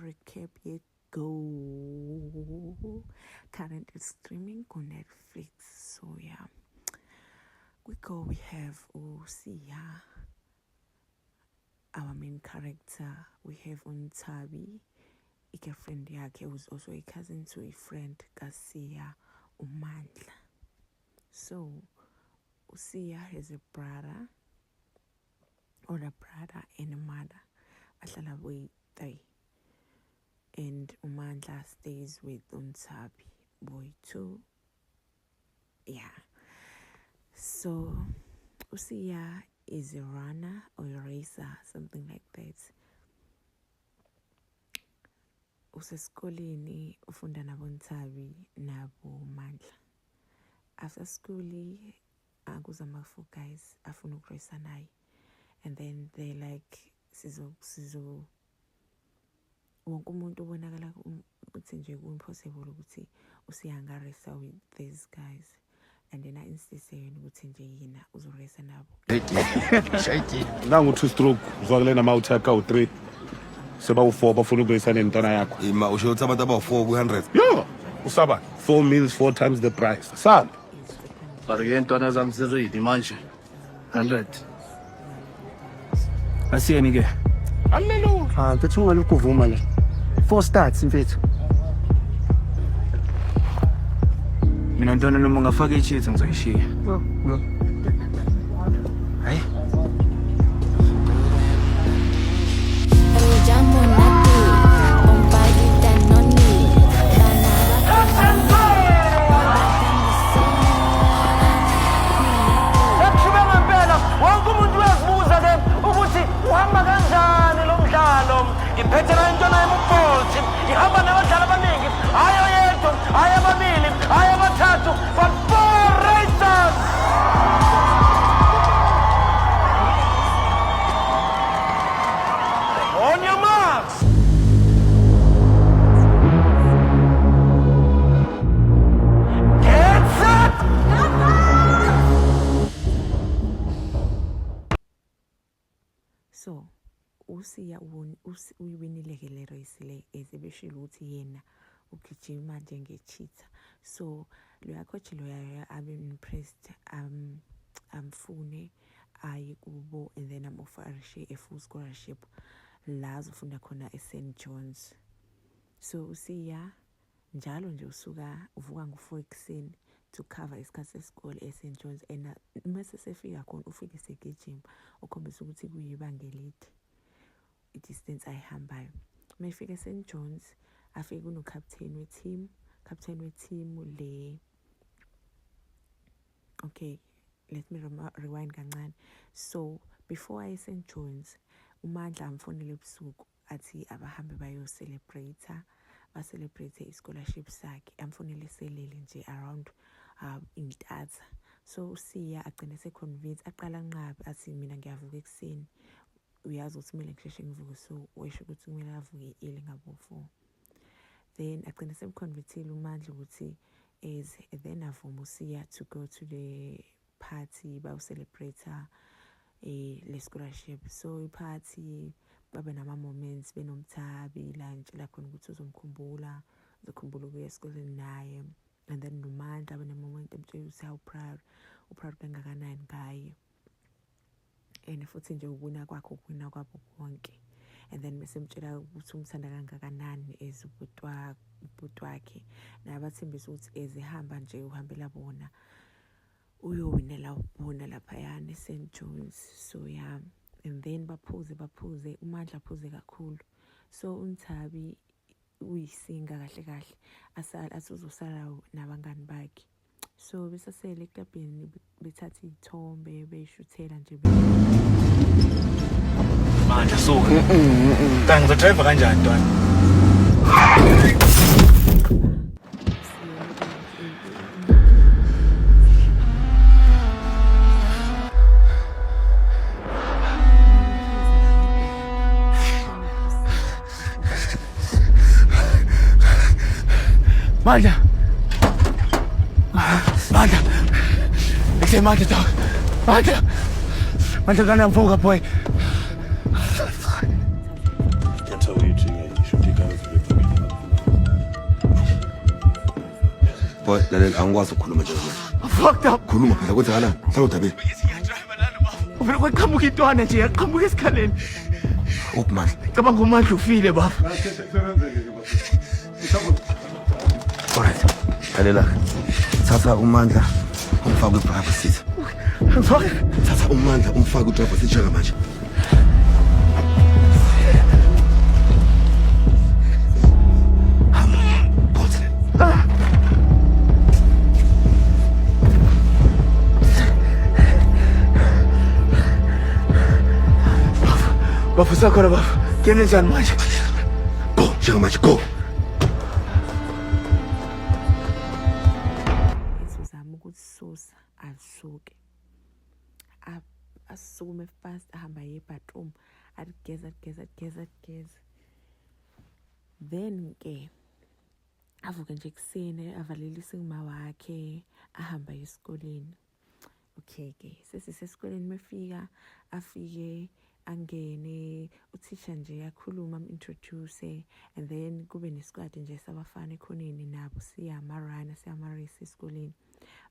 recap yet go. Currently streaming on Netflix. So yeah. We have Usiya, our main character. We have Unthabi, a girlfriend yakhe, who's also a cousin to a friend, Kasiya Umandla. So Usiya has a brother and a mother. Ahlala boy 3. And Umandla stays with Unthabi, boy 2. Yeah. So Usiya is a runner or a racer, something like that. Usesikoleni ufunda nabo Nthabi nabo Mandla. After school akuzama 4 guys afuna ukuresa naye. And then they like sizo wonke umuntu ubonakala ukuthi nje ku-impossible ukuthi Usiya angaresa with these guys. And then I insist ukuthi nje yena uzoresa nabo. Shaky. Nangu 2 stroke uzwakele nama-utaka u3. Seba u4 bafuna ukuresa nentwana yakho. Ima usho ukuthi abantu aba4 ku100. Yo, usaba 4 meals 4 times the price. Sana. Barike intwana zami ziridi manje. 100. Asiyeni ke. Hallelujah. Mfethu ungalokhu uvuma la. 4 starts mfethu. Mina ntwana noma ungafaka icheese ngizoyishiya. Hayi. So Usiya uwinile ke le race le ezebeshilo ukuthi yena ugijima njenge-cheetah. So loya coach loya abe impressed amfune aye kubo, and then am-offerishe a full scholarship la azofunda khona eSt John's. So Usiya njalo nje uvuka ngo-4 ekuseni to cover isikhathi sesikole eSt John's, and mase sefika khona ufike segijima ukhombisa ukuthi kuyibanga elide i-distance ayihambayo. Mefika eSt John's afike kuno-captain we-team le. Okay, let me rewind kancane. So before aye eSt John's, uMandla amfonele ebusuku athi abahambe baselebrate i-scholarship sakhe. Amfonele selele nje around intatha. So Usiya agcine se-convince, aqala nqabi athi mina ngiyavuka ekuseni, uyazi ukuthi kumele ngisheshe ngivuke, so wesho ukuthi kumele avuke early ngabo-4. Then agcine semconvertile uMandla ukuthi then avuma Usiya to go to the party bawu-celebrate le scholarship. So i-party babe nama-moments benomthabi lunch la khona ukuthi uzokhumbula ukuya esikoleni naye. And then noMandla benemoment emtshela ukuthi how proud kangakanani ngaye, and futhi nje ukuna kwabo konke. And then mesemtshela ukuthi umthanda kangakanani as ubhuti wakhe, naye bathembisa ukuthi ezihamba nje uhambela bona uyowinela bona laphayana eSt John's. So yeah, and then baphuze uMandla aphuze kakhulu. So uNthabi uyisinga kahle asuzosala nabangani bakhe. So besasele eklabhini bethatha iy'thombe beyishuthela nje Manje suka. Ngizodrayiva kanjani ntwana? Mandla. Ik zei Mandla toch. Mandla kan hem volgen, boy. I can tell you, you should take out boy lalela angikwazi ukukhuluma njengamanje. Fucked up. Khuluma phela kwenzakalani? Hlala udabeni. Uvela kwaqhamuka intwana nje yaqhamuka esikhaleni. Upmandla. Cabanga uMandla ufile baba. Alright. Lalela. Thatha uMandla umfake kwi-driver seat. Mfaka. Thatha uMandla umfake kwi-driver seat njengamanje. Baba sakhona baba. Kene njani manje? Go, njengamanje go. Izozama ukususa asuke. Asukume fast ahamba ye bathroom ageza. Then ke avuke nje kuseni avalelisa ngima wakhe ahamba esikoleni. Okay ke sesisesikoleni mefika afike angene uthisha nje yakhuluma introduce and then kube nesquad nje sabafana ekhoneni nabo siyama-runner siyama-race esikoleni.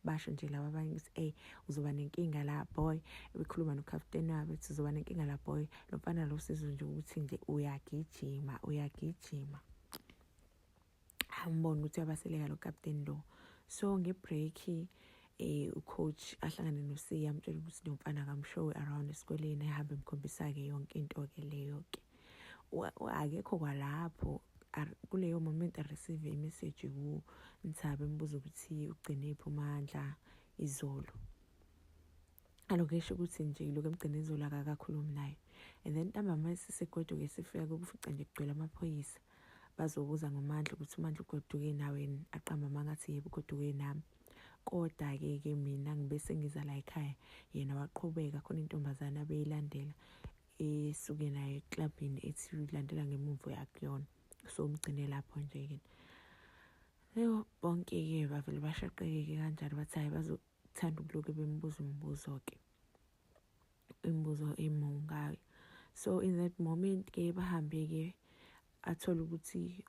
Basho nje laba abanye ukuthi uzoba nenkinga la boy, bekhuluma nokapteni wabo ukuthi uzoba nenkinga la boy, lo mfana lo sizwe nje ukuthi nje uyagijima ambona ukuthi uyabaseleka lo captain lo. So ngebreak ucoach ahlangane noSiya amtshela ukuthi lo mfana akamshow around esikoleni ehambe emkhombisa-ke yonke into ke leyo ke. Akekho kwalapho kuleyo moment receive imessage kuNthaba embuza ukuthi ugcinephi uMandla izolo. Aloke esho ukuthi nje lokho emgcine izolo akakakhulumi naye. And then ntambama sisegoduke sifika kufica nje kugcwele amaphoyisa. Bazobuza ngoMandla ukuthi uMandla ugoduke nawe aqamba mangathi yebo ugoduke nami. Kodwa ke mina ngibese ngiza la ekhaya yena waqhubeka khona intombazana abeyilandela esuke naye eclubini ethi ulandela ngemuva yakuyona. So umgcine lapho nje ke. Leyo bonke ke bavele bashaqeke kanjalo bathi hayi bazothanda ukuloke bembuza imibuzo ke. Imibuzo emungayo. So in that moment ke bahambe ke athola ukuthi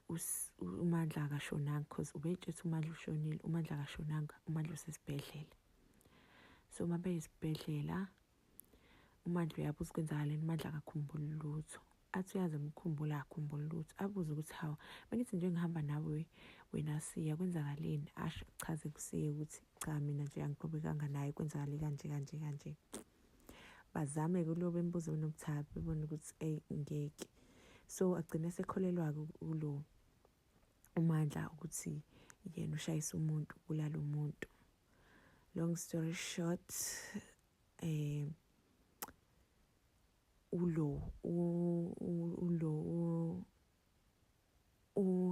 uMandla akashonanga because ubetshela uMandla ushonile. uMandla akashonanga, uMandla usesibhedlela. So mabe esibhedlela uMandla uyabuza kwenzakaleni, uMandla akakhumbuli lutho. Athi uyazi umkhumbula akhumbula lutho. Abuza ukuthi hawu bengithi nje ngihamba nawe wena Siya kwenzakaleni. Asho chaze kuSiya ukuthi cha mina nje angiqhubekanga naye kwenzakale kanje. Bazame kulo bembuzo noMthaba bebona ukuthi ngeke. So agcina sekholelwa kulo uMandla ukuthi yena ushayisa umuntu ulala umuntu. Long story short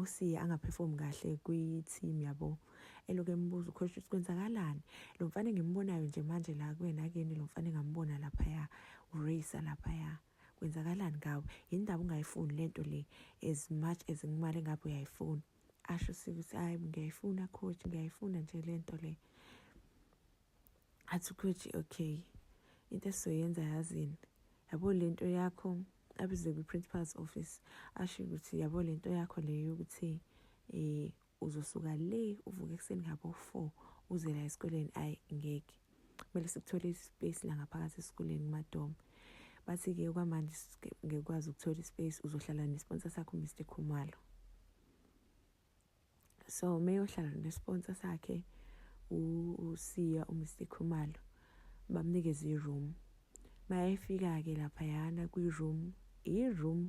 Siya angaperform kahle kwi-team yabo. Eloke embuza ucoach ukuthi kwenzakalani. Lo mfana engimbonayo nje manje la kuwena kini lo mfana engambona lapha uracer lapha kwenzakalani ngawe? Indaba ungayifuni lento le as much as ngimali ngabe uyayifuna. Asho ukuthi hayi ngiyayifuna coach, ngiyayifuna nje lento le. Athi coach okay into esizoyenza yazini yabo lento yakho abize kwi-principal's office. Asho ukuthi yabo lento yakho leyo ukuthi uzosuka le uvuke ekseni ngabo 4 uze la esikoleni ngeke. Kumele sikuthole ispace la ngaphakathi esikoleni kumadom. Bathi ke kwamanje ngekwazi ukuthola ispace uzohlala nesponsor sakho Mr Khumalo. So meyohlala nesponsor sakhe uSiya uMr Khumalo bamnikeza iroom. Mayefika ke lapha yana kwi-room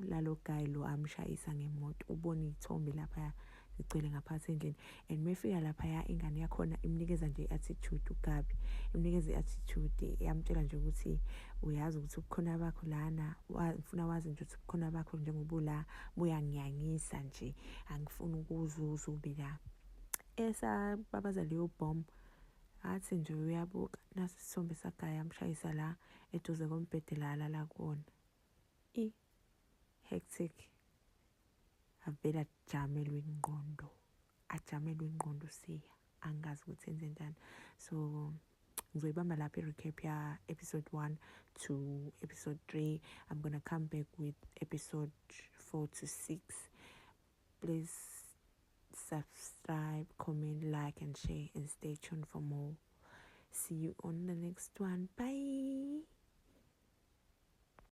lalo guy lo amshayisa ngemoto. Ubona izithombe lapha zigcwele ngaphansi endlini. And mefika lapha ingane yakhona imnikeza nje attitude uGabi. Imnikeza iattitude yamtshela nje ukuthi uyazi ukuthi ubukhona bakho lana ufuna wazi nje ukuthi ubukhona bakho njengoba la buyangiyangisa nje angifuni ukuzuza ubila. Babaza leyo bomb athi nje uyabuka nasi isithombe sagaya amshayisa la eduze kombhede la kuona. Hectic. Avela ajamelwe ingqondo Siya angazi ukuthi enze njani. So ngizoyibamba lapha i-recap ya episode 1 to episode 3. I'm gonna come back with episode 4 to 6. Please subscribe, comment, like, and share, and stay tuned for more. See you on the next one. Bye.